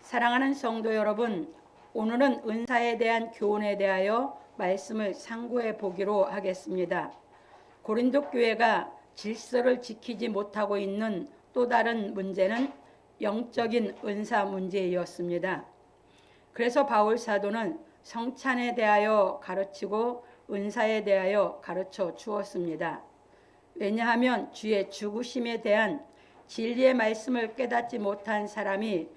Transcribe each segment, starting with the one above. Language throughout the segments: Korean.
사랑하는 성도 여러분, 오늘은 은사에 대한 교훈에 대하여 말씀을 상고해 보기로 하겠습니다. 고린도 교회가 질서를 지키지 못하고 있는 또 다른 문제는 영적인 은사 문제였습니다. 그래서 바울 사도는 성찬에 대하여 가르치고 은사에 대하여 가르쳐 주었습니다. 왜냐하면 주의 죽으심에 대한 진리의 말씀을 깨닫지 못한 사람이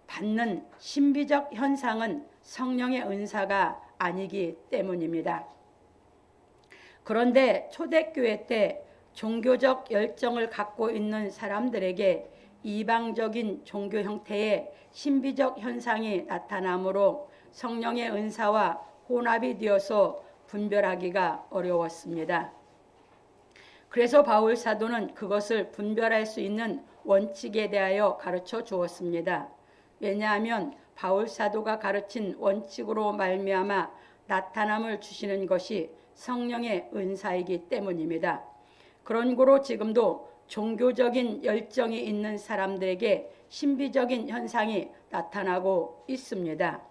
받는 신비적 현상은 성령의 은사가 아니기 때문입니다. 그런데 초대교회 때 종교적 열정을 갖고 있는 사람들에게 이방적인 종교 형태의 신비적 현상이 나타나므로 성령의 은사와 혼합이 되어서 분별하기가 어려웠습니다. 그래서 바울 사도는 그것을 분별할 수 있는 원칙에 대하여 가르쳐 주었습니다. 왜냐하면 바울 사도가 가르친 원칙으로 말미암아 나타남을 주시는 것이 성령의 은사이기 때문입니다. 그런 고로 지금도 종교적인 열정이 있는 사람들에게 신비적인 현상이 나타나고 있습니다.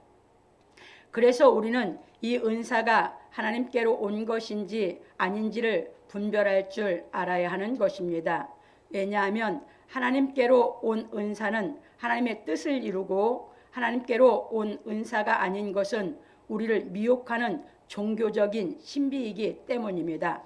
그래서 우리는 이 은사가 하나님께로 온 것인지 아닌지를 분별할 줄 알아야 하는 것입니다. 왜냐하면 하나님께로 온 은사는 하나님의 뜻을 이루고 하나님께로 온 은사가 아닌 것은 우리를 미혹하는 종교적인 신비이기 때문입니다.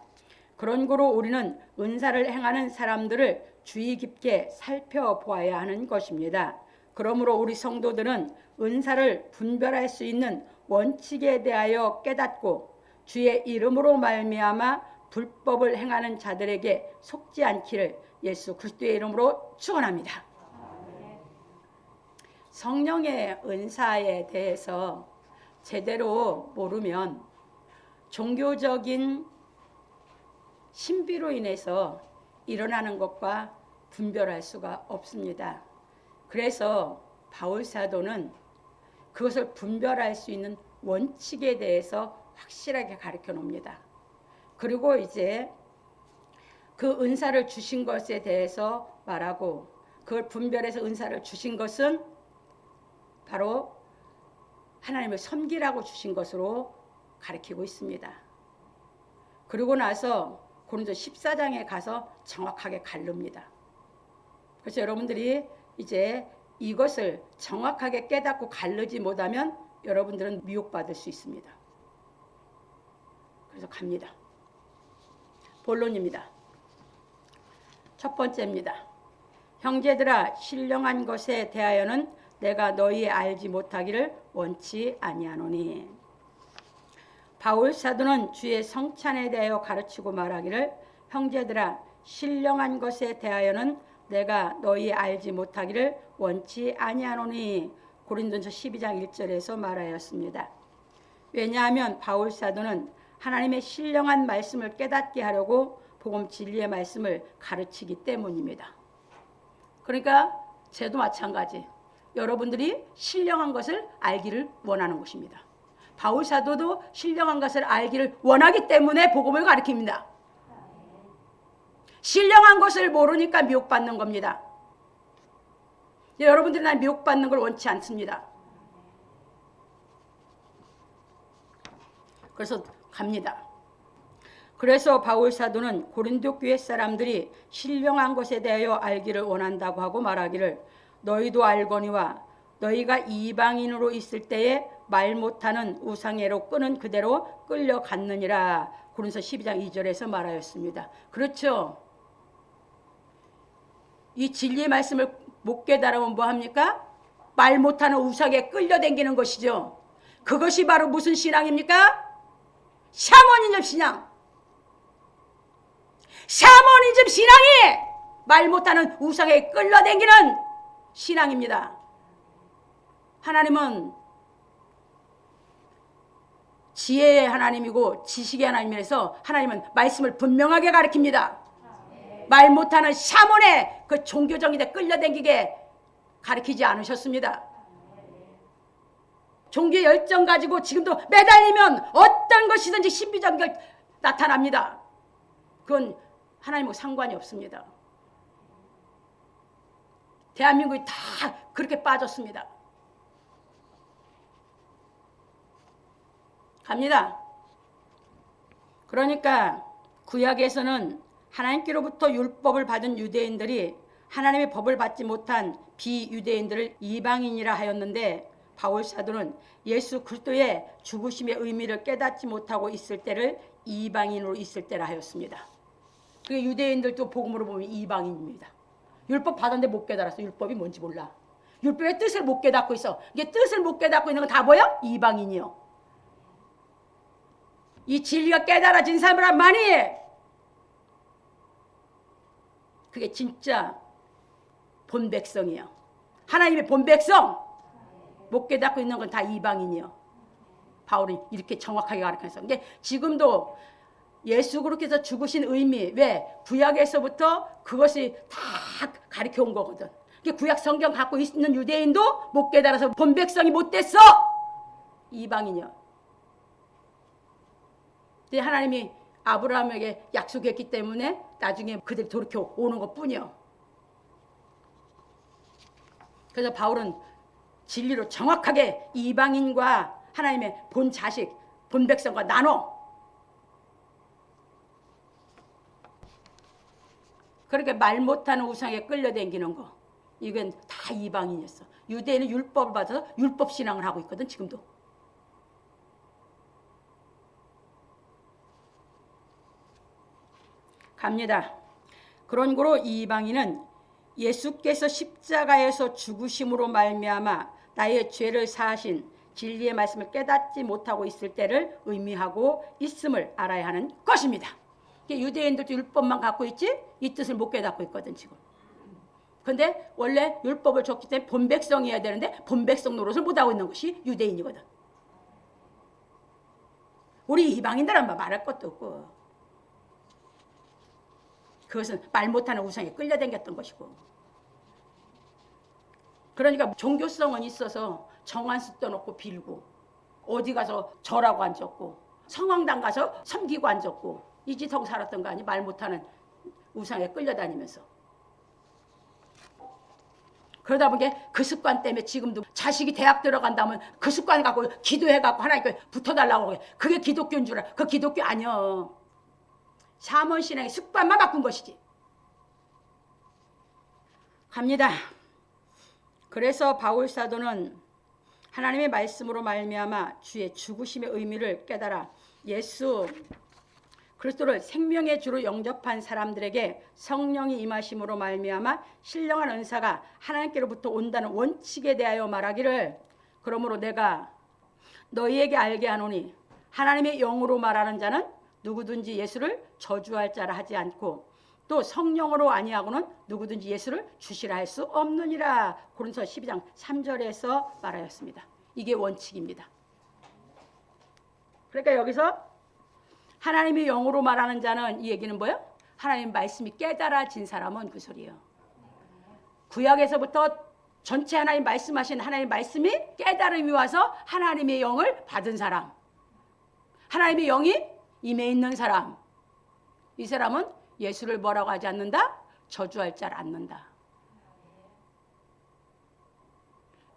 그런 고로 우리는 은사를 행하는 사람들을 주의 깊게 살펴보아야 하는 것입니다. 그러므로 우리 성도들은 은사를 분별할 수 있는 원칙에 대하여 깨닫고 주의 이름으로 말미암아 불법을 행하는 자들에게 속지 않기를 예수 그리스도의 이름으로 축원합니다. 성령의 은사에 대해서 제대로 모르면 종교적인 신비로 인해서 일어나는 것과 분별할 수가 없습니다. 그래서 바울 사도는 그것을 분별할 수 있는 원칙에 대해서 확실하게 가르쳐 놓습니다. 그리고 이제 그 은사를 주신 것에 대해서 말하고 그걸 분별해서 은사를 주신 것은 바로 하나님을 섬기라고 주신 것으로 가르치고 있습니다. 그리고 나서 고린도 14장에 가서 정확하게 가릅니다. 그래서 여러분들이 이제 이것을 정확하게 깨닫고 가르지 못하면 여러분들은 미혹받을 수 있습니다. 그래서 갑니다. 본론입니다. 첫 번째입니다. 형제들아, 신령한 것에 대하여는 내가 너희 알지 못하기를 원치 아니하노니. 바울 사도는 주의 성찬에 대하여 가르치고 말하기를 형제들아, 신령한 것에 대하여는 내가 너희 알지 못하기를 원치 아니하노니. 고린도전서 12장 1절에서 말하였습니다. 왜냐하면 바울 사도는 하나님의 신령한 말씀을 깨닫게 하려고 복음 진리의 말씀을 가르치기 때문입니다. 그러니까 저도 마찬가지. 여러분들이 신령한 것을 알기를 원하는 것입니다. 바울 사도도 신령한 것을 알기를 원하기 때문에 복음을 가르칩니다. 신령한 것을 모르니까 미혹받는 겁니다. 여러분들이 난 미혹받는 걸 원치 않습니다. 그래서 갑니다. 그래서 바울 사도는 고린도 교회 사람들이 신령한 것에 대하여 알기를 원한다고 하고 말하기를 너희도 알거니와 너희가 이방인으로 있을 때에 말 못하는 우상애로 끄는 그대로 끌려갔느니라. 고린도서 12장 2절에서 말하였습니다. 그렇죠. 이 진리의 말씀을 못 깨달으면 뭐합니까? 말 못하는 우상에 끌려다니는 것이죠. 그것이 바로 무슨 신앙입니까? 샤머니즘 신앙. 샤머니즘 신앙이 말 못하는 우상에 끌려다니는 신앙입니다. 하나님은 지혜의 하나님이고 지식의 하나님이라서 하나님은 말씀을 분명하게 가르칩니다. 말 못하는 샤몬의 그 종교정의에 끌려다니게 가르치지 않으셨습니다. 종교 열정 가지고 지금도 매달리면 어떤 것이든지 신비적인 게 나타납니다. 그건 하나님과 상관이 없습니다. 대한민국이 다 그렇게 빠졌습니다. 갑니다. 그러니까 구약에서는 하나님께로부터 율법을 받은 유대인들이 하나님의 법을 받지 못한 비유대인들을 이방인이라 하였는데, 바울 사도는 예수 그리스도의 죽으심의 의미를 깨닫지 못하고 있을 때를 이방인으로 있을 때라 하였습니다. 그 유대인들도 복음으로 보면 이방인입니다. 율법 받았는데 못 깨달았어. 율법이 뭔지 몰라. 율법의 뜻을 못 깨닫고 있어. 이게 뜻을 못 깨닫고 있는 건 다 뭐야? 이방인이요. 이 진리가 깨달아진 사람만이 그게 진짜 본 백성이에요. 하나님의 본 백성. 못 깨닫고 있는 건 다 이방인이요. 바울이 이렇게 정확하게 가르쳐서. 근데 지금도 예수 그리스도께서 죽으신 의미, 왜? 구약에서부터 그것이 다 가르쳐 온 거거든. 구약 성경 갖고 있는 유대인도 못 깨달아서 본 백성이 못 됐어. 이방인이요. 근데 하나님이 아브라함에게 약속했기 때문에 나중에 그들이 돌이켜 오는 것뿐이요. 그래서 바울은 진리로 정확하게 이방인과 하나님의 본 자식, 본 백성과 나눠. 그렇게 말 못하는 우상에 끌려다니는 거, 이건 다 이방인이었어. 유대인은 율법을 받아서 율법 신앙을 하고 있거든. 지금도. 갑니다. 그런 거로 이방인은 예수께서 십자가에서 죽으심으로 말미암아 나의 죄를 사하신 진리의 말씀을 깨닫지 못하고 있을 때를 의미하고 있음을 알아야 하는 것입니다. 유대인들도 율법만 갖고 있지 이 뜻을 못 깨닫고 있거든 지금. 그런데 원래 율법을 줬기 때문에 본 백성이어야 되는데 본 백성 노릇을 못하고 있는 것이 유대인이거든. 우리 이방인들은 말할 것도 없고, 그것은 말 못하는 우상에 끌려다녔던 것이고. 그러니까 종교성은 있어서 정한수 떠놓고 빌고, 어디 가서 절하고 앉았고, 성황당 가서 섬기고 앉았고, 이 짓 하고 살았던 거 아니? 말 못하는 우상에 끌려다니면서. 그러다 보니까 그 습관 때문에 지금도 자식이 대학 들어간다면 그 습관 갖고 기도해갖고 하나님께 붙어달라고 해. 그게 기독교인 줄 알아. 그 기독교 아니야. 사문신앙의 습관만 바꾼 것이지. 갑니다. 그래서 바울 사도는 하나님의 말씀으로 말미암아 주의 죽으심의 의미를 깨달아 예수 그리스도를 생명의 주로 영접한 사람들에게 성령이 임하심으로 말미암아 신령한 은사가 하나님께로부터 온다는 원칙에 대하여 말하기를, 그러므로 내가 너희에게 알게 하노니 하나님의 영으로 말하는 자는 누구든지 예수를 저주할 자라 하지 않고 또 성령으로 아니하고는 누구든지 예수를 주시라 할 수 없느니라. 고린도서 12장 3절에서 말하였습니다. 이게 원칙입니다. 그러니까 여기서 하나님의 영으로 말하는 자는, 이 얘기는 뭐예요? 하나님 말씀이 깨달아진 사람은 그 소리예요. 구약에서부터 전체 하나님 말씀하신 하나님 말씀이 깨달음이 와서 하나님의 영을 받은 사람, 하나님의 영이 임해 있는 사람, 이 사람은 예수를 뭐라고 하지 않는다? 저주할 줄 않는다.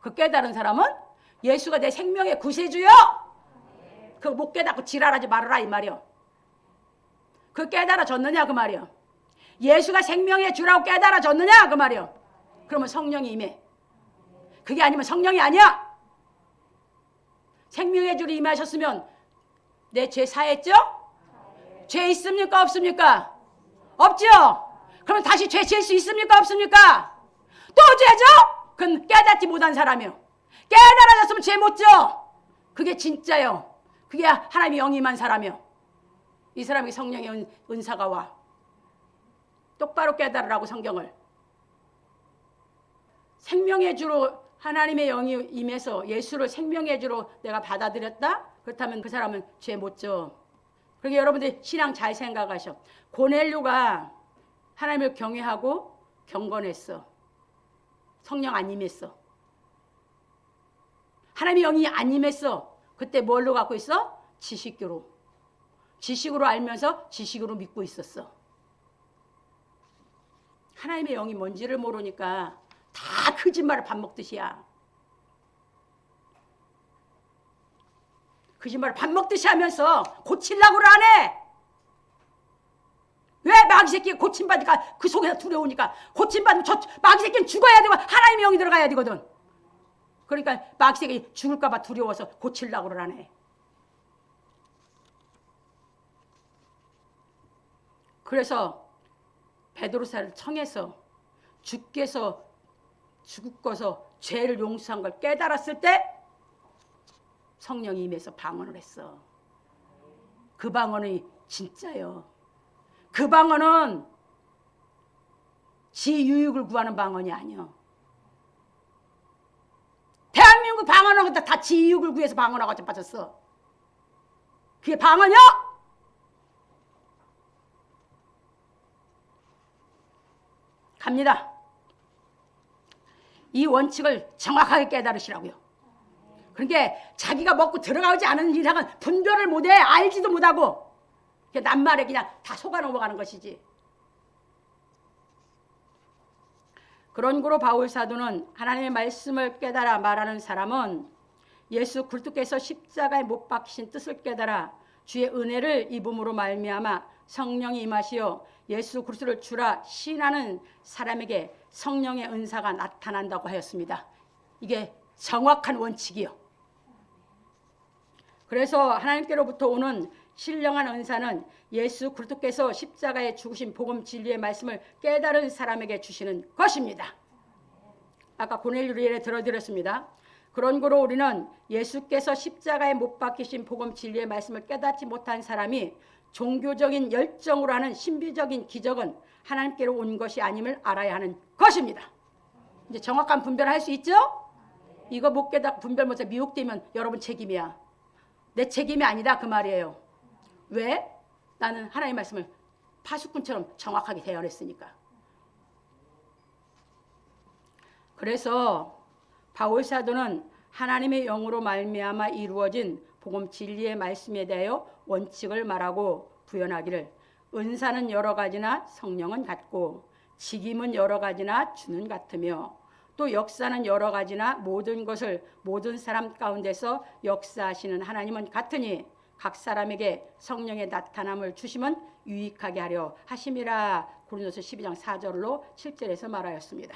그 깨달은 사람은 예수가 내 생명의 구세주요. 그거 못 깨닫고 지랄하지 말아라 이 말이요. 그 깨달아졌느냐 그 말이요. 예수가 생명의 주라고 깨달아졌느냐 그 말이요. 그러면 성령이 임해. 그게 아니면 성령이 아니야. 생명의 주로 임하셨으면 내 죄 사했죠? 죄 있습니까 없습니까? 없죠? 그럼 다시 죄 지을 수 있습니까 없습니까? 또 죄죠? 그건 깨닫지 못한 사람이요. 깨달아졌으면 죄 못 져. 그게 진짜요. 그게 하나님의 영이 임한 사람이요. 이 사람이 성령의 은사가 와. 똑바로 깨달으라고 성경을. 생명의 주로 하나님의 영이 임해서 예수를 생명의 주로 내가 받아들였다? 그렇다면 그 사람은 죄 못 져. 그러니까 여러분들 신앙 잘 생각하셔. 고넬료가 하나님을 경외하고 경건했어. 성령 안 임했어. 하나님의 영이 안 임했어. 그때 뭘로 갖고 있어? 지식으로. 지식으로 알면서 지식으로 믿고 있었어. 하나님의 영이 뭔지를 모르니까 다 거짓말을 밥 먹듯이야. 거짓말을 밥 먹듯이 하면서 고치려고 안 해. 왜 마귀 새끼가 고침받으니까 그 속에서 두려우니까 고침받으면 저 마귀 새끼는 죽어야 되고 하나님의 영이 들어가야 되거든. 그러니까 마귀 새끼 죽을까 봐 두려워서 고치려고 안 해. 그래서 베드로사를 청해서 주께서 죽고서 죄를 용서한 걸 깨달았을 때 성령이 임해서 방언을 했어. 그 방언이 진짜요. 그 방언은 지 유익을 구하는 방언이 아니요. 대한민국 방언은 다 지 유익을 구해서 방언하고 빠졌어. 그게 방언이요? 갑니다. 이 원칙을 정확하게 깨달으시라고요. 그러니까 자기가 먹고 들어가지 않은 이상은 분별을 못해. 알지도 못하고 낱말에 그냥 다 속아 넘어가는 것이지. 그런 고로 바울 사도는 하나님의 말씀을 깨달아 말하는 사람은 예수 그리스도께서 십자가에 못 박히신 뜻을 깨달아 주의 은혜를 입음으로 말미암아 성령이 임하시어 예수 그리스도를 주라 신하는 사람에게 성령의 은사가 나타난다고 하였습니다. 이게 정확한 원칙이요. 그래서 하나님께로부터 오는 신령한 은사는 예수 그리스도께서 십자가에 죽으신 복음 진리의 말씀을 깨달은 사람에게 주시는 것입니다. 아까 고넬료의 예를 들어드렸습니다. 그런 거로 우리는 예수께서 십자가에 못 박히신 복음 진리의 말씀을 깨닫지 못한 사람이 종교적인 열정으로 하는 신비적인 기적은 하나님께로 온 것이 아님을 알아야 하는 것입니다. 이제 정확한 분별을 할 수 있죠? 이거 못 깨닫고 분별 못해 미혹되면 여러분 책임이야. 내 책임이 아니다 그 말이에요. 왜? 나는 하나님의 말씀을 파수꾼처럼 정확하게 대언했으니까. 그래서 바울 사도는 하나님의 영으로 말미암아 이루어진 복음 진리의 말씀에 대하여 원칙을 말하고 부연하기를 은사는 여러 가지나 성령은 같고 직임은 여러 가지나 주는 같으며 또 역사는 여러 가지나 모든 것을 모든 사람 가운데서 역사하시는 하나님은 같으니 각 사람에게 성령의 나타남을 주심은 유익하게 하려 하심이라. 고린도서 12장 4절로 7절에서 말하였습니다.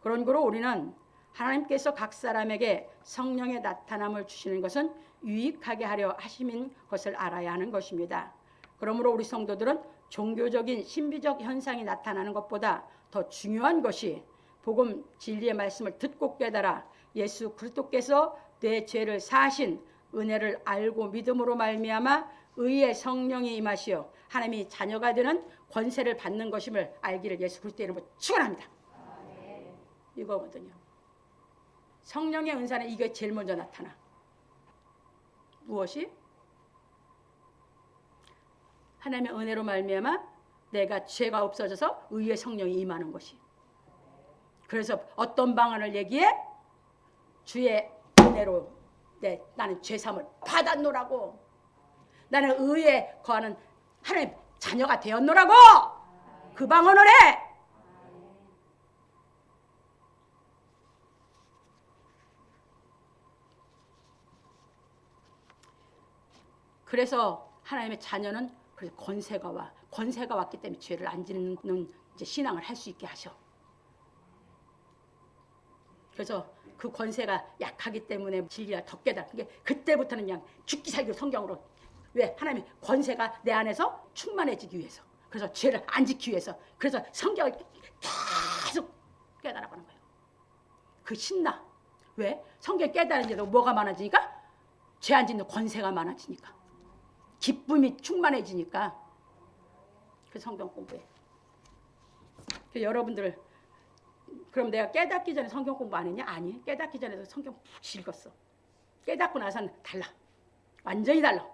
그런 거로 우리는 하나님께서 각 사람에게 성령의 나타남을 주시는 것은 유익하게 하려 하심인 것을 알아야 하는 것입니다. 그러므로 우리 성도들은 종교적인 신비적 현상이 나타나는 것보다 더 중요한 것이 복음 진리의 말씀을 듣고 깨달아 예수 그리스도께서 내 죄를 사하신 은혜를 알고 믿음으로 말미암아 의의 성령이 임하시어 하나님이 자녀가 되는 권세를 받는 것임을 알기를 예수 그리스도의 이름으로 축원합니다. 이거거든요. 성령의 은사는 이게 제일 먼저 나타나. 무엇이? 하나님의 은혜로 말미암아 내가 죄가 없어져서 의의 성령이 임하는 것이. 그래서 어떤 방언을 얘기해? 주의 은혜로 나는 죄사함을 받았노라고. 나는 의에 거하는 하나님 자녀가 되었노라고. 그 방언을 해. 그래서 하나님의 자녀는 권세가 와. 권세가 왔기 때문에 죄를 안 짓는 이제 신앙을 할 수 있게 하셔. 그래서 그 권세가 약하기 때문에 진리가 더 깨닫는 게 그때부터는 그냥 죽기 살기로 성경으로. 왜? 하나님의 권세가 내 안에서 충만해지기 위해서. 그래서 죄를 안 지키기 위해서. 그래서 성경을 계속 깨달아가는 거예요. 그 신나. 왜? 성경 깨달은데도 뭐가 많아지니까? 죄 안 짓는 권세가 많아지니까. 기쁨이 충만해지니까. 그 성경 공부해. 여러분들 그럼 내가 깨닫기 전에 성경 공부 안 했냐? 아니. 깨닫기 전에도 성경 푹 읽었어. 깨닫고 나서는 달라. 완전히 달라.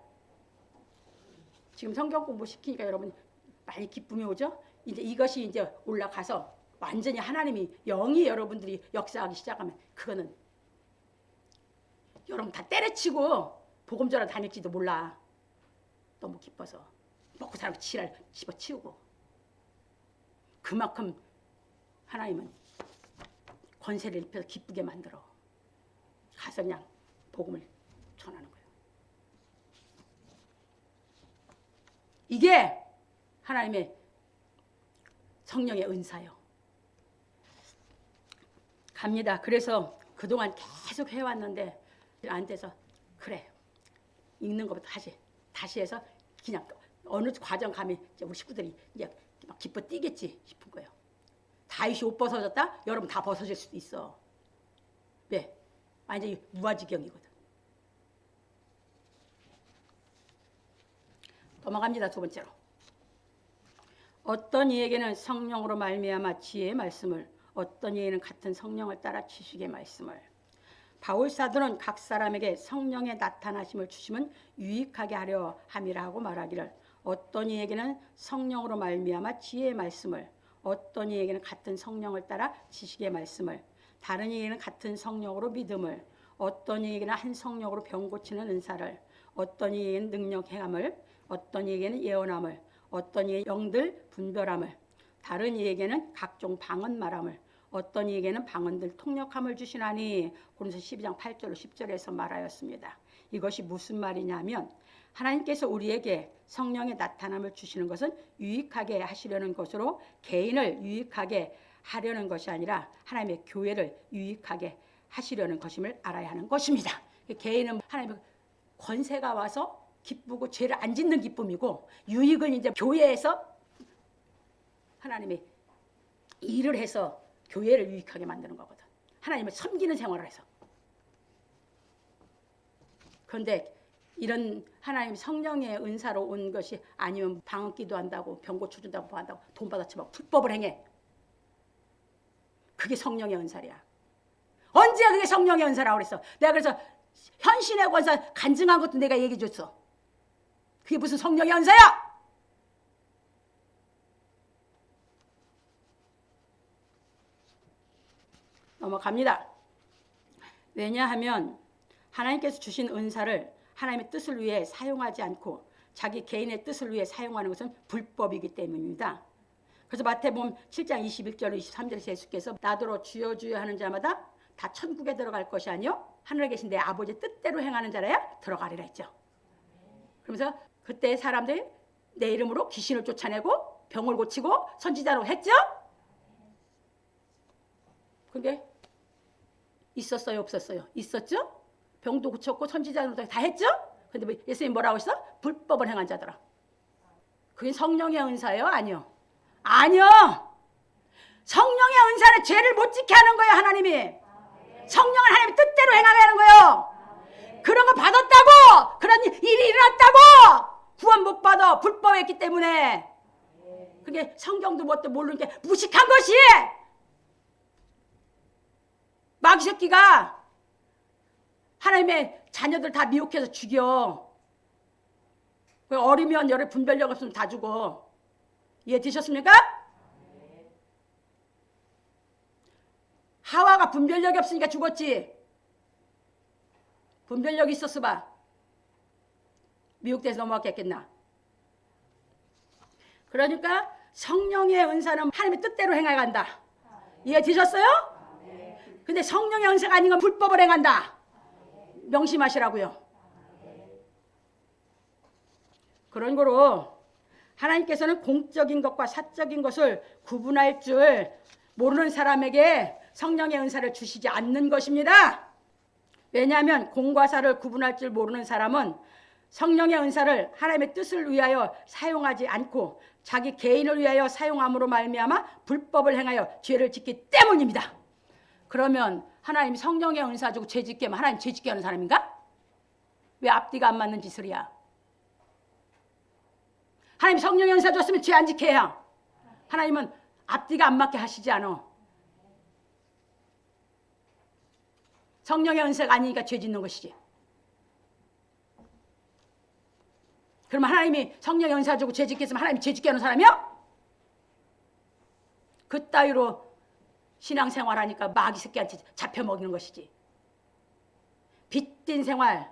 지금 성경 공부 시키니까 여러분 많이 기쁨이 오죠? 이제 이것이 이제 올라가서 완전히 하나님이 영이 여러분들이 역사하기 시작하면 그거는 여러분 다 때려치고 복음 전하러 다닐지도 몰라. 너무 기뻐서 먹고 살고 지랄 집어치우고. 그만큼 하나님은 권세를 입혀서 기쁘게 만들어. 가서 그냥 복음을 전하는 거예요. 이게 하나님의 성령의 은사요. 갑니다. 그래서 그동안 계속 해왔는데 안 돼서 그래 읽는 것부터 다시 해서 그냥 어느 과정 가면 이제 우리 식구들이 이제 막 기뻐 뛰겠지 싶은 거예요. 다윗이 옷 벗어졌다? 여러분 다 벗어질 수도 있어. 왜? 완전히 무아지경이거든. 넘어갑니다. 두 번째로. 어떤 이에게는 성령으로 말미암아 지혜의 말씀을, 어떤 이에게는 같은 성령을 따라 지식의 말씀을. 바울 사도는 각 사람에게 성령의 나타나심을 주심은 유익하게 하려 함이라 하고 말하기를, 어떤 이에게는 성령으로 말미암아 지혜의 말씀을, 어떤 이에게는 같은 성령을 따라 지식의 말씀을, 다른 이에게는 같은 성령으로 믿음을, 어떤 이에게는 한 성령으로 병 고치는 은사를, 어떤 이에게는 능력 행함을, 어떤 이에게는 예언함을, 어떤 이의 영들 분별함을, 다른 이에게는 각종 방언 말함을, 어떤 이에게는 방언들 통역함을 주시나니. 고린도서 12장 8절로 10절에서 말하였습니다. 이것이 무슨 말이냐면 하나님께서 우리에게 성령의 나타남을 주시는 것은 유익하게 하시려는 것으로 개인을 유익하게 하려는 것이 아니라 하나님의 교회를 유익하게 하시려는 것임을 알아야 하는 것입니다. 개인은 하나님의 권세가 와서 기쁘고 죄를 안 짓는 기쁨이고, 유익은 이제 교회에서 하나님의 일을 해서 교회를 유익하게 만드는 거거든. 하나님을 섬기는 생활을 해서. 그런데 이런 하나님 성령의 은사로 온 것이 아니면 방언 기도한다고 병 고쳐준다고 뭐 한다고 돈 받아치고 불법을 행해. 그게 성령의 은사야. 언제 그게 성령의 은사라고 그랬어? 내가 그래서 현신의 권사 간증한 것도 내가 얘기해 줬어. 그게 무슨 성령의 은사야? 넘어갑니다. 왜냐하면 하나님께서 주신 은사를 하나님의 뜻을 위해 사용하지 않고 자기 개인의 뜻을 위해 사용하는 것은 불법이기 때문입니다. 그래서 마태복음 7장 21절 23절에서 예수께서 나더러 주여 주여 하는 자마다 다 천국에 들어갈 것이 아니요 하늘에 계신 내 아버지 뜻대로 행하는 자라야 들어가리라 했죠. 그러면서 그때 사람들이 내 이름으로 귀신을 쫓아내고 병을 고치고 선지자로 했죠. 그게 있었어요, 없었어요? 있었죠? 병도 고쳤고 선지자로 다 했죠? 근데 예수님 뭐라고 했어? 불법을 행한 자더라. 그게 성령의 은사예요? 아니요. 아니요. 성령의 은사는 죄를 못 지게 하는 거예요, 하나님이. 성령을 하나님의 뜻대로 행하게 하는 거예요. 그런 거 받았다고, 그런 일이 일어났다고 구원 못 받아. 불법했기 때문에. 그게 성경도 뭣도 모르는 게 무식한 것이. 마귀 새끼가 하나님의 자녀들 다 미혹해서 죽여. 어리면 열에 분별력 없으면 다 죽어. 이해되셨습니까? 하와가 분별력이 없으니까 죽었지. 분별력이 있었어 봐. 미혹돼서 넘어갔겠나. 그러니까 성령의 은사는 하나님의 뜻대로 행해간다. 이해되셨어요? 근데 성령의 은사가 아닌 건 불법을 행한다. 명심하시라고요. 그런 거로 하나님께서는 공적인 것과 사적인 것을 구분할 줄 모르는 사람에게 성령의 은사를 주시지 않는 것입니다. 왜냐하면 공과 사를 구분할 줄 모르는 사람은 성령의 은사를 하나님의 뜻을 위하여 사용하지 않고 자기 개인을 위하여 사용함으로 말미암아 불법을 행하여 죄를 짓기 때문입니다. 그러면 하나님 성령의 은사 주고 죄 짓게 하면 하나님 죄 짓게 하는 사람인가? 왜 앞뒤가 안 맞는 짓을 해야? 하나님 성령의 은사 줬으면 죄 안 짓게 해야. 하나님은 앞뒤가 안 맞게 하시지 않아. 성령의 은사가 아니니까 죄 짓는 것이지. 그러면 하나님이 성령의 은사 주고 죄 짓게 했으면 하나님이 죄 짓게 하는 사람이야? 그 따위로 신앙생활하니까 마귀 새끼한테 잡혀먹는 것이지. 빚진 생활,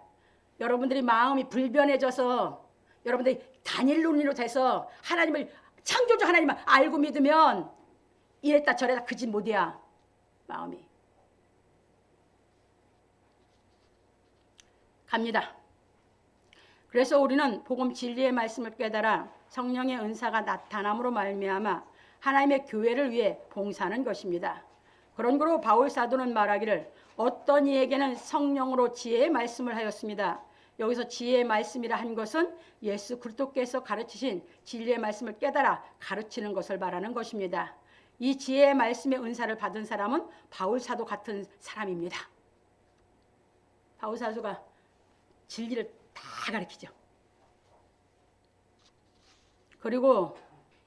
여러분들이 마음이 불변해져서 여러분들이 단일론리로 돼서 하나님을 창조주 하나님을 알고 믿으면 이랬다 저랬다 그 짓 못해야 마음이. 갑니다. 그래서 우리는 복음 진리의 말씀을 깨달아 성령의 은사가 나타남으로 말미암아 하나님의 교회를 위해 봉사하는 것입니다. 그러므로 바울 사도는 말하기를 어떤 이에게는 성령으로 지혜의 말씀을 하였습니다. 여기서 지혜의 말씀이라 한 것은 예수 그리스도께서 가르치신 진리의 말씀을 깨달아 가르치는 것을 말하는 것입니다. 이 지혜의 말씀의 은사를 받은 사람은 바울 사도 같은 사람입니다. 바울 사도가 진리를 다 가르치죠. 그리고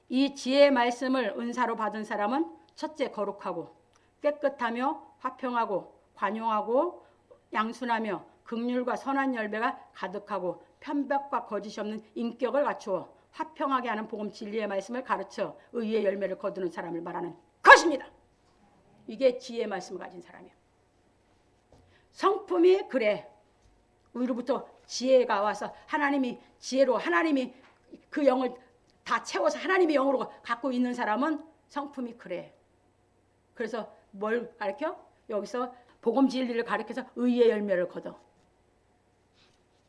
이 지혜의 말씀을 은사로 받은 사람은 첫째 거룩하고 깨끗하며 화평하고 관용하고 양순하며 긍휼과 선한 열매가 가득하고 편벽과 거짓이 없는 인격을 갖추어 화평하게 하는 복음 진리의 말씀을 가르쳐 의의 열매를 거두는 사람을 말하는 것입니다. 이게 지혜의 말씀을 가진 사람이에요. 성품이 그래. 위로부터 지혜가 와서 하나님이 지혜로 하나님이 그 영을 다 채워서 하나님의 영으로 갖고 있는 사람은 성품이 그래. 그래서 뭘 가르쳐? 여기서 복음 진리를 가르쳐서 의의 열매를 거둬.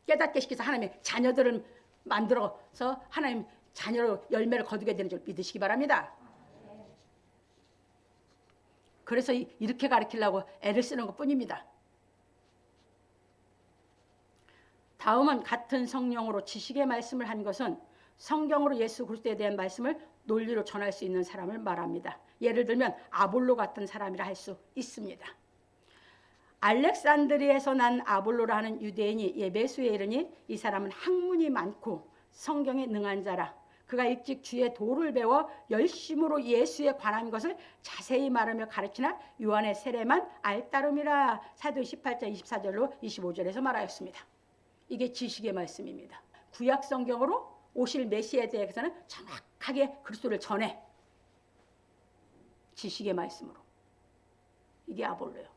깨닫게 시켜서 하나님의 자녀들을 만들어서 하나님 자녀로 열매를 거두게 되는 줄 믿으시기 바랍니다. 그래서 이렇게 가르치려고 애를 쓰는 것뿐입니다. 다음은 같은 성령으로 지식의 말씀을 한 것은 성경으로 예수 그리스도에 대한 말씀을 논리로 전할 수 있는 사람을 말합니다. 예를 들면 아볼로 같은 사람이라 할 수 있습니다. 알렉산드리에서 난 아볼로라 하는 유대인이 예배소에 이르니 이 사람은 학문이 많고 성경에 능한 자라. 그가 일찍 주의 도를 배워 열심으로 예수에 관한 것을 자세히 말하며 가르치나 요한의 세례만 알따름이라. 사도행 18장 24절로 25절에서 말하였습니다. 이게 지식의 말씀입니다. 구약 성경으로 오실 메시아에 대해서는 정확하게 그리스도를 전해. 지식의 말씀으로. 이게 아볼로예요.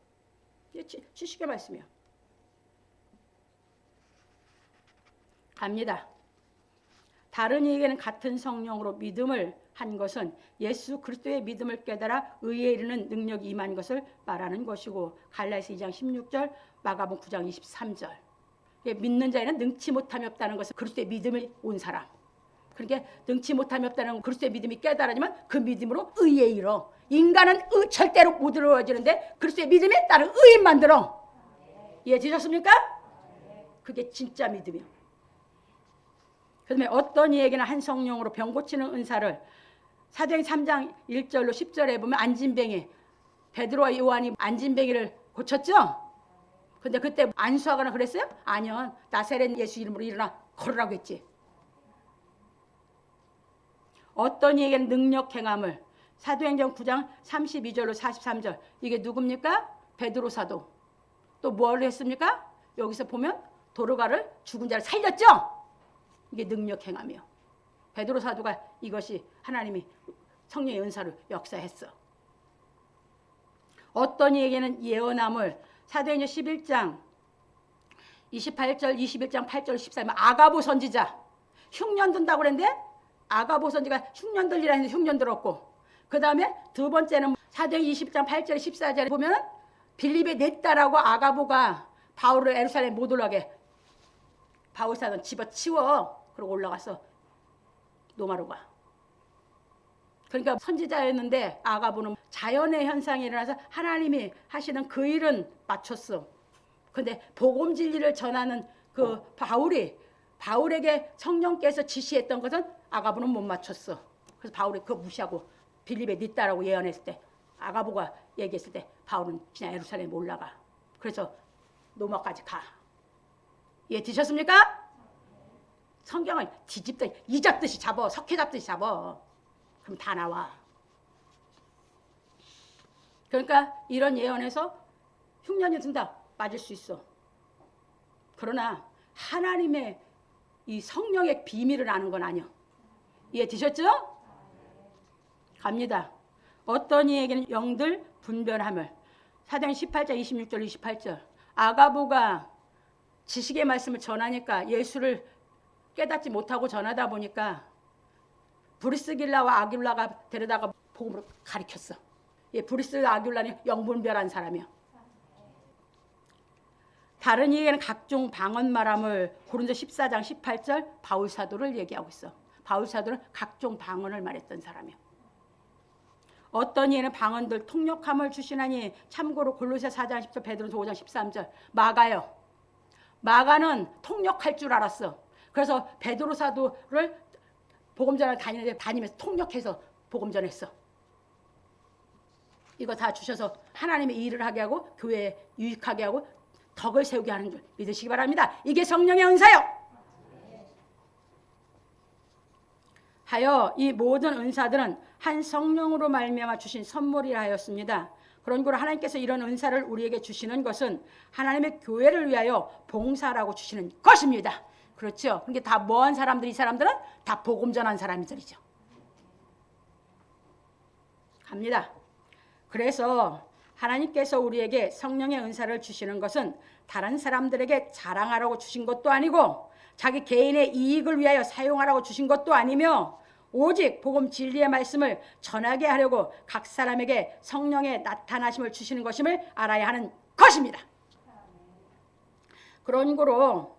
이게 지식의 말씀이에요. 갑니다. 다른 이에게는 같은 성령으로 믿음을 한 것은 예수 그리스도의 믿음을 깨달아 의에 이르는 능력이 임한 것을 말하는 것이고 갈라디아서 2장 16절, 마가복음 9장 23절. 믿는 자에는 능치 못함이 없다는 것은 그리스도의 믿음이 온 사람. 그러니까 능치 못함이 없다는 그리스도의 믿음이 깨달아지면 그 믿음으로 의에 이르러. 인간은 절대로 못 이루어지는데 그리스도의 믿음이 나를 의인 만들어. 이해되셨습니까? 그게 진짜 믿음이에요. 그다음에 어떤 이에게는 한 성령으로 병 고치는 은사를 사도행 3장 1절로 10절에 보면 안진뱅이 베드로와 요한이 안진뱅이를 고쳤죠? 근데 그때 안수하거나 그랬어요? 아니요. 나사렛 예수 이름으로 일어나 걸으라고 했지. 어떤 이에게는 능력 행함을 사도행전 9장 32절로 43절. 이게 누굽니까? 베드로 사도. 또 뭘 했습니까? 여기서 보면 도르가를 죽은 자를 살렸죠? 이게 능력 행함이요. 베드로 사도가 이것이 하나님이 성령의 은사를 역사했어. 어떤 이에게는 예언함을 사도행전 11장 28절 21장 8절 14절 아가보 선지자 흉년 든다고 그랬는데 아가보 선지가 흉년 들리라 했는데 흉년 들었고 그 다음에 두 번째는 사도행전 20장 8절 14절에 보면 빌립의 내 딸하고 아가보가 바울을 예루살렘 못 올라가게 바울 사도는 집어치워. 그러고 올라가서 노마로 가. 그러니까 선지자였는데 아가보는 자연의 현상이 일어나서 하나님이 하시는 그 일은 맞췄어. 근데 복음 진리를 전하는 그 바울에게 성령께서 지시했던 것은 아가보는 못 맞췄어. 그래서 바울이 그거 무시하고 빌립의 네 딸하고 예언했을 때 아가보가 얘기했을 때 바울은 그냥 예루살렘 올라가. 그래서 로마까지 가. 이해되셨습니까? 성경을 뒤집듯이 이 잡듯이 잡아. 석회 잡듯이 잡아. 그럼 다 나와. 그러니까 이런 예언에서 흉년이 든다. 맞을 수 있어. 그러나 하나님의 이 성령의 비밀을 아는 건 아니야. 이해되셨죠? 갑니다. 어떤 이에게는 영들 분별함을 사도행 18장 26절 28절 아가보가 지식의 말씀을 전하니까 예수를 깨닫지 못하고 전하다 보니까 브리스길라와 아귤라가 데려다가 복음으로 가르쳤어. 브리스길라 아귤라는 영분별한 사람이야. 다른 이에게는 각종 방언 말함을 고린도 14장 18절 바울 사도를 얘기하고 있어. 바울 사도는 각종 방언을 말했던 사람이야. 어떤 이에는 방언들 통역함을 주시나니 참고로 골로새 4장 10절 베드로서 5장 13절 마가요. 마가는 통역할 줄 알았어. 그래서 베드로 사도를 복음 전을 다니면서 통역해서 복음 전했어. 이거 다 주셔서 하나님의 일을 하게 하고 교회에 유익하게 하고 덕을 세우게 하는 줄 믿으시기 바랍니다. 이게 성령의 은사요. 하여 이 모든 은사들은 한 성령으로 말미암아 주신 선물이라 하였습니다. 그런 거로 하나님께서 이런 은사를 우리에게 주시는 것은 하나님의 교회를 위하여 봉사라고 주시는 것입니다. 그렇죠? 그게 다 뭐한 사람들이, 이 사람들은 다 복음 전한 사람들이죠. 갑니다. 그래서 하나님께서 우리에게 성령의 은사를 주시는 것은 다른 사람들에게 자랑하라고 주신 것도 아니고 자기 개인의 이익을 위하여 사용하라고 주신 것도 아니며 오직 복음 진리의 말씀을 전하게 하려고 각 사람에게 성령의 나타나심을 주시는 것임을 알아야 하는 것입니다. 그런 거로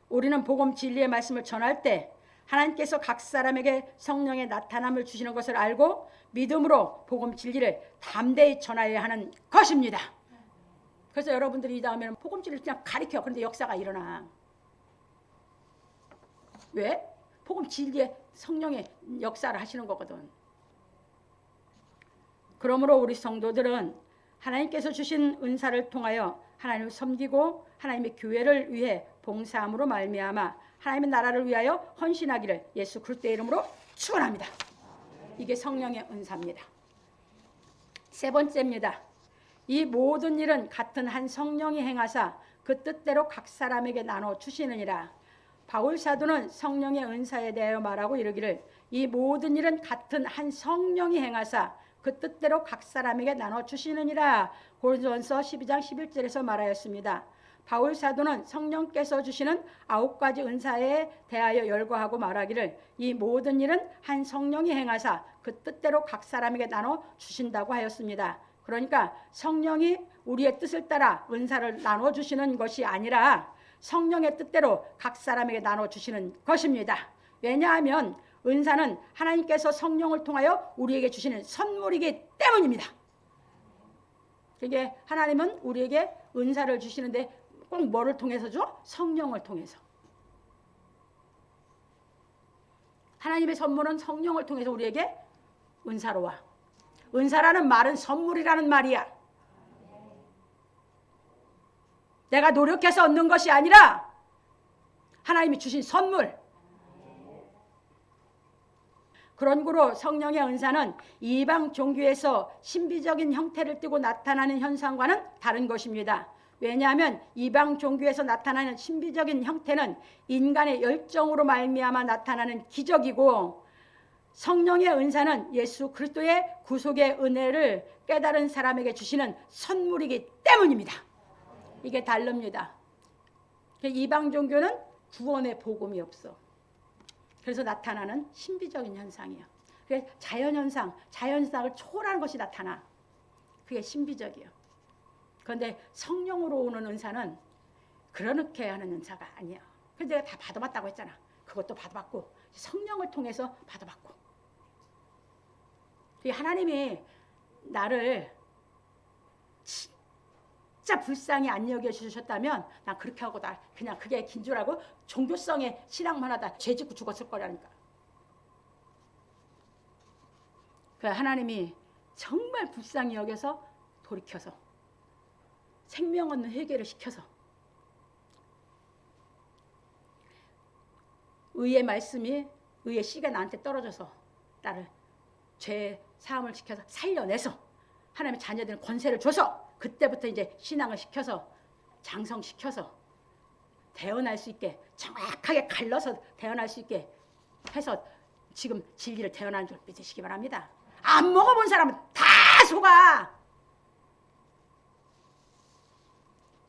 우리는 복음 진리의 말씀을 전할 때 하나님께서 각 사람에게 성령의 나타남을 주시는 것을 알고 믿음으로 복음 진리를 담대히 전하여야 하는 것입니다. 그래서 여러분들이 이 다음에는 복음 진리를 그냥 가르쳐. 그런데 역사가 일어나. 왜? 복음 진리의 성령의 역사를 하시는 거거든. 그러므로 우리 성도들은 하나님께서 주신 은사를 통하여 하나님을 섬기고 하나님의 교회를 위해 봉사함으로 말미암아 하나님의 나라를 위하여 헌신하기를 예수 그리스도의 이름으로 축원합니다. 이게 성령의 은사입니다. 세 번째입니다. 이 모든 일은 같은 한 성령이 행하사 그 뜻대로 각 사람에게 나눠 주시느니라. 바울 사도는 성령의 은사에 대하여 말하고 이르기를 이 모든 일은 같은 한 성령이 행하사 그 뜻대로 각 사람에게 나눠 주시느니라. 고린도전서 12장 11절에서 말하였습니다. 바울 사도는 성령께서 주시는 9가지 은사에 대하여 열거하고 말하기를 이 모든 일은 한 성령이 행하사 그 뜻대로 각 사람에게 나눠 주신다고 하였습니다. 그러니까 성령이 우리의 뜻을 따라 은사를 나눠 주시는 것이 아니라 성령의 뜻대로 각 사람에게 나눠 주시는 것입니다. 왜냐하면 은사는 하나님께서 성령을 통하여 우리에게 주시는 선물이기 때문입니다. 그게 하나님은 우리에게 은사를 주시는데 꼭 뭐를 통해서 줘? 성령을 통해서. 하나님의 선물은 성령을 통해서 우리에게 은사로 와. 은사라는 말은 선물이라는 말이야. 내가 노력해서 얻는 것이 아니라 하나님이 주신 선물. 그런 거로 성령의 은사는 이방 종교에서 신비적인 형태를 띠고 나타나는 현상과는 다른 것입니다. 왜냐하면 이방 종교에서 나타나는 신비적인 형태는 인간의 열정으로 말미암아 나타나는 기적이고 성령의 은사는 예수 그리스도의 구속의 은혜를 깨달은 사람에게 주시는 선물이기 때문입니다. 이게 다릅니다. 이방 종교는 구원의 복음이 없어. 그래서 나타나는 신비적인 현상이에요. 그게 자연현상을 초월하는 것이 나타나. 그게 신비적이에요. 그런데 성령으로 오는 은사는 그렇게 하는 은사가 아니야. 그래서 내가 다 받아봤다고 했잖아. 그것도 받아봤고 성령을 통해서 받아봤고. 하나님이 나를 진짜 불쌍히 안 여겨주셨다면 난 그렇게 하고 나 그냥 그게 긴 줄 알고 종교성의 신앙만 하다 죄 짓고 죽었을 거라니까. 그래서 하나님이 정말 불쌍히 여겨서 돌이켜서 생명 얻는 회개를 시켜서 의의 말씀이 의의 씨가 나한테 떨어져서 나를 죄 사함을 시켜서 살려내서 하나님의 자녀들은 권세를 줘서 그때부터 이제 신앙을 시켜서 장성시켜서 대언할 수 있게 정확하게 갈라서 대언할 수 있게 해서 지금 진리를 대언하는 줄 믿으시기 바랍니다. 안 먹어본 사람은 다 속아.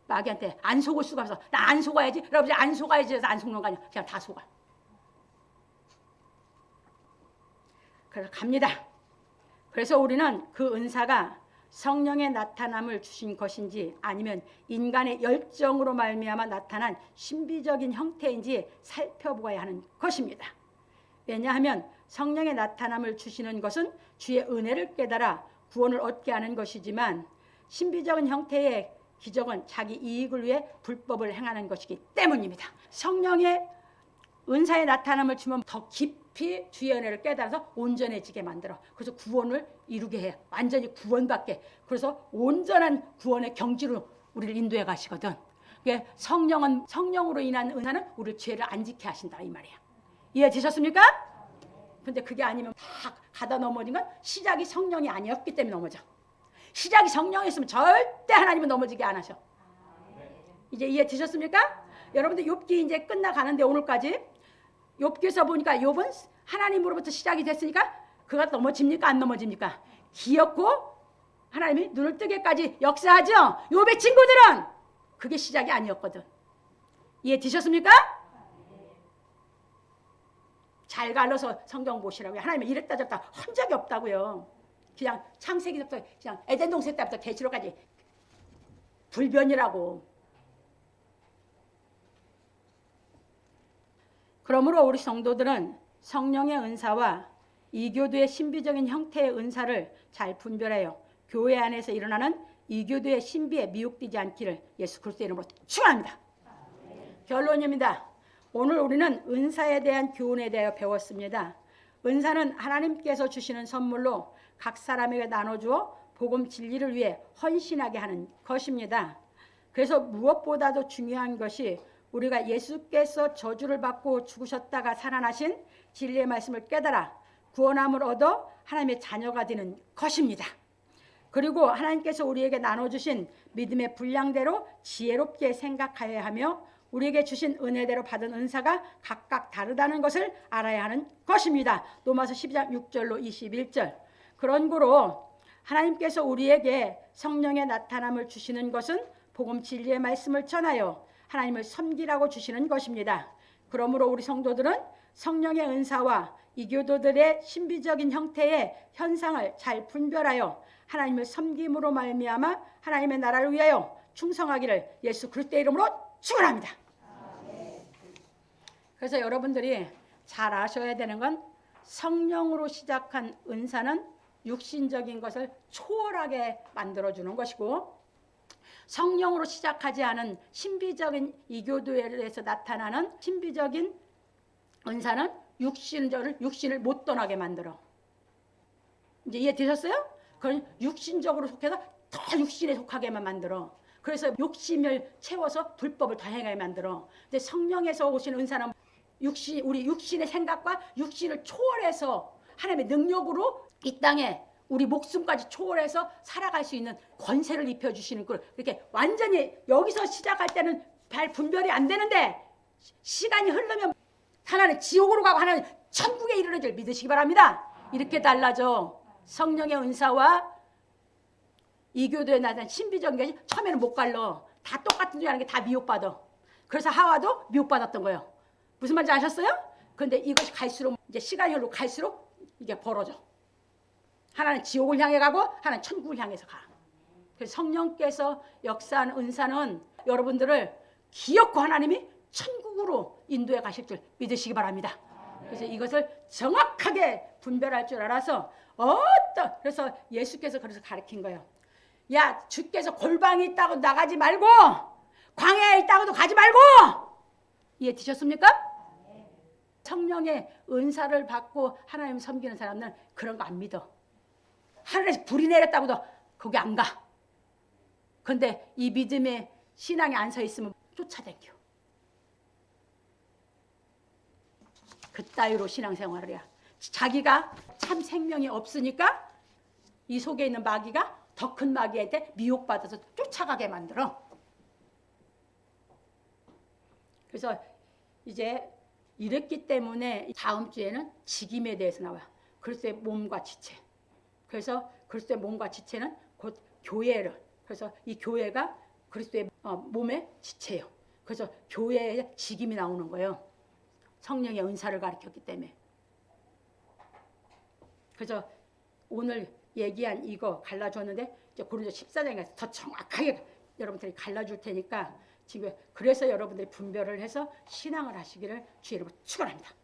마귀한테 안 속을 수가 없어. 나 안 속아야지. 여러분 안 속아야지 해서 안 속는 거 아니야. 그냥 다 속아. 그래서 갑니다. 그래서 우리는 그 은사가 성령의 나타남을 주신 것인지 아니면 인간의 열정으로 말미암아 나타난 신비적인 형태인지 살펴보아야 하는 것입니다. 왜냐하면 성령의 나타남을 주시는 것은 주의 은혜를 깨달아 구원을 얻게 하는 것이지만 신비적인 형태의 기적은 자기 이익을 위해 불법을 행하는 것이기 때문입니다. 성령의 은사의 나타남을 주면 더 깊이 주의 은혜를 깨달아서 온전해지게 만들어. 그래서 구원을 이루게 해. 완전히 구원받게. 그래서 온전한 구원의 경지로 우리를 인도해 가시거든. 성령은, 성령으로 인한 은사는 우리를 죄를 안 지게 하신다 이 말이야. 이해되셨습니까? 근데 그게 아니면 다 가다 넘어진 건 시작이 성령이 아니었기 때문에 넘어져. 시작이 성령이었으면 절대 하나님은 넘어지게 안 하셔. 이제 이해되셨습니까? 여러분들 욥기 이제 끝나가는데 오늘까지 욥기에서 보니까 욥은 하나님으로부터 시작이 됐으니까 그가 넘어집니까? 안 넘어집니까? 기어코 하나님이 눈을 뜨게까지 역사하죠. 욥의 친구들은 그게 시작이 아니었거든. 이해되셨습니까? 잘 갈라서 성경 보시라고요. 하나님은 이랬다 저랬다 한 적이 없다고요. 그냥 창세기부터 그냥 에덴 동산 때부터 계시록까지 불변이라고. 그러므로 우리 성도들은 성령의 은사와 이교도의 신비적인 형태의 은사를 잘 분별해요. 교회 안에서 일어나는 이교도의 신비에 미혹되지 않기를 예수 그리스도의 이름으로 축원합니다. 결론입니다. 오늘 우리는 은사에 대한 교훈에 대하여 배웠습니다. 은사는 하나님께서 주시는 선물로 각 사람에게 나눠주어 복음 진리를 위해 헌신하게 하는 것입니다. 그래서 무엇보다도 중요한 것이 우리가 예수께서 저주를 받고 죽으셨다가 살아나신 진리의 말씀을 깨달아 구원함을 얻어 하나님의 자녀가 되는 것입니다. 그리고 하나님께서 우리에게 나눠주신 믿음의 분량대로 지혜롭게 생각하여야 하며 우리에게 주신 은혜대로 받은 은사가 각각 다르다는 것을 알아야 하는 것입니다. 로마서 12장 6절로 21절. 그런 거로 하나님께서 우리에게 성령의 나타남을 주시는 것은 복음 진리의 말씀을 전하여 하나님을 섬기라고 주시는 것입니다. 그러므로 우리 성도들은 성령의 은사와 이교도들의 신비적인 형태의 현상을 잘 분별하여 하나님을 섬김으로 말미암아 하나님의 나라를 위하여 충성하기를 예수 그리스도의 이름으로 축원합니다. 그래서 여러분들이 잘 아셔야 되는 건 성령으로 시작한 은사는 육신적인 것을 초월하게 만들어주는 것이고 성령으로 시작하지 않은 신비적인 이교도에 대해서 나타나는 신비적인 은사는 육신을 못 떠나게 만들어. 이제 이해되셨어요? 그건 육신적으로 속해서 더 육신에 속하게만 만들어. 그래서 욕심을 채워서 불법을 더 행하게 만들어. 근데 성령에서 오신 은사는 우리 육신의 생각과 육신을 초월해서 하나님의 능력으로 이 땅에 우리 목숨까지 초월해서 살아갈 수 있는 권세를 입혀주시는 걸. 이렇게 완전히 여기서 시작할 때는 잘 분별이 안 되는데 시간이 흐르면 하나는 지옥으로 가고 하나는 천국에 이르는 줄 믿으시기 바랍니다. 이렇게 달라져. 성령의 은사와 이교도에 나타난 신비적인 것이 처음에는 못 갈러. 다 똑같은 줄 아는 게 다 미혹받아. 그래서 하와도 미혹받았던 거예요. 무슨 말인지 아셨어요? 그런데 이것이 갈수록 이제 시간이 흐르고 갈수록 이게 벌어져. 하나는 지옥을 향해 가고 하나는 천국을 향해서 가. 그래서 성령께서 역사한 은사는 여러분들을 기어코 하나님이 천국으로 인도해 가실 줄 믿으시기 바랍니다. 그래서 이것을 정확하게 분별할 줄 알아서 그래서 예수께서 그래서 가르친 거예요. 야, 주께서 골방이 있다고 나가지 말고 광야에 있다고도 가지 말고. 이해 되셨습니까? 성령의 은사를 받고 하나님 섬기는 사람들은 그런 거 안 믿어. 하늘에서 불이 내렸다고도 거기 안 가. 그런데 이 믿음의 신앙에 안 서 있으면 쫓아다녀. 그따위로 신앙생활을 해야. 자기가 참 생명이 없으니까 이 속에 있는 마귀가 더 큰 마귀한테 미혹받아서 쫓아가게 만들어. 그래서 이제 이랬기 때문에 다음 주에는 직임에 대해서 나와요. 그리스도의 몸과 지체. 그래서 그리스도의 몸과 지체는 곧 교회를. 그래서 이 교회가 그리스도의 몸의 지체예요. 그래서 교회의 직임이 나오는 거예요. 성령의 은사를 가르쳤기 때문에. 그래서 오늘 얘기한 이거 갈라줬는데 이제 고린도 14장에서 더 정확하게 여러분들이 갈라줄 테니까 지금 그래서 여러분들이 분별을 해서 신앙을 하시기를 주의 이름으로 축원합니다.